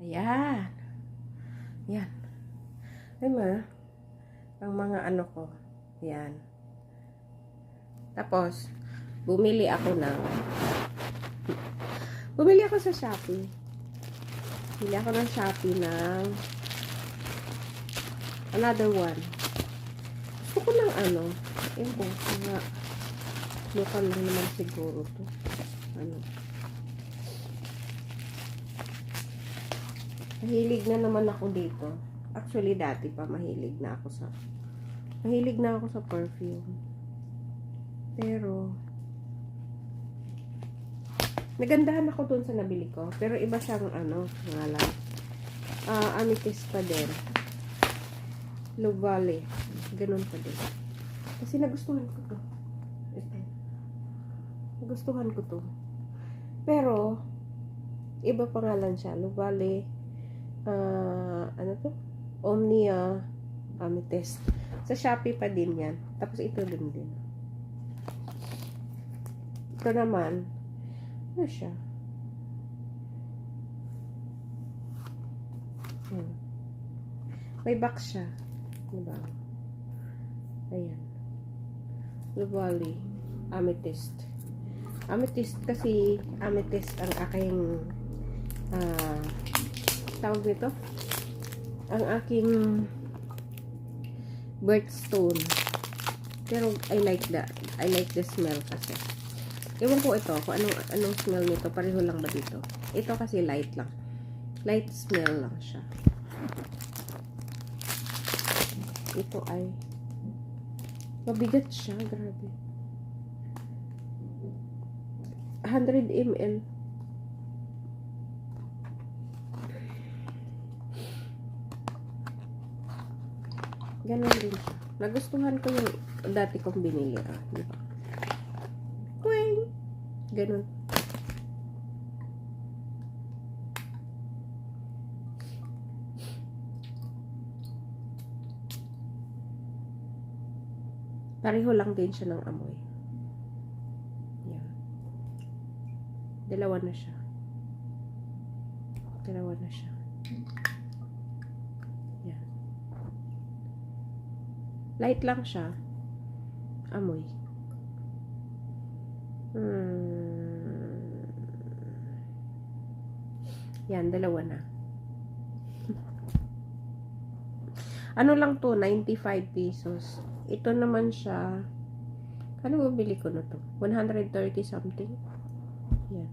Ayan. Yan. Diba? Ang mga ano ko. Yan. Tapos, bumili ako sa Shopee. Bumili ako ng Shopee ng another one. Gusto ko ng ano, mga local lang naman siguro to. Ano. Mahilig na naman ako dito. Actually, dati pa mahilig na ako sa perfume. Pero, nagandahan ako dun sa nabili ko. Pero iba siyang ngalan. Amethyst pa din. Lovale. Ganun pa din. Kasi nagustuhan ko to. Nagustuhan ko to. Pero, iba pangalan siya. Lovale. Ano to? Omnia Amethyst. Sa Shopee pa din yan. Tapos ito din. Ito naman, ano siya? May box siya. Diba? Ayan. Lovale Amethyst. Amethyst kasi, amethyst ang aking tawag nito? Ang aking birthstone. Pero I like the smell kasi. Ewan ko ito, kung anong smell nito. Pareho lang ba dito? Ito kasi light lang. Light smell lang siya. Ito ay mabigat siya. Grabe. 100 ml. Ganun din siya. Nagustuhan ko yung dati kong binili. Diba? Queen! Ganun. Pareho lang din siya ng amoy. Yan. Dalawa na siya. Yan. Light lang siya. Amoy. Yan, dalawa na. Ano lang to, 95 pesos. Ito naman siya, ano bili ko na to? 130 something. Yan.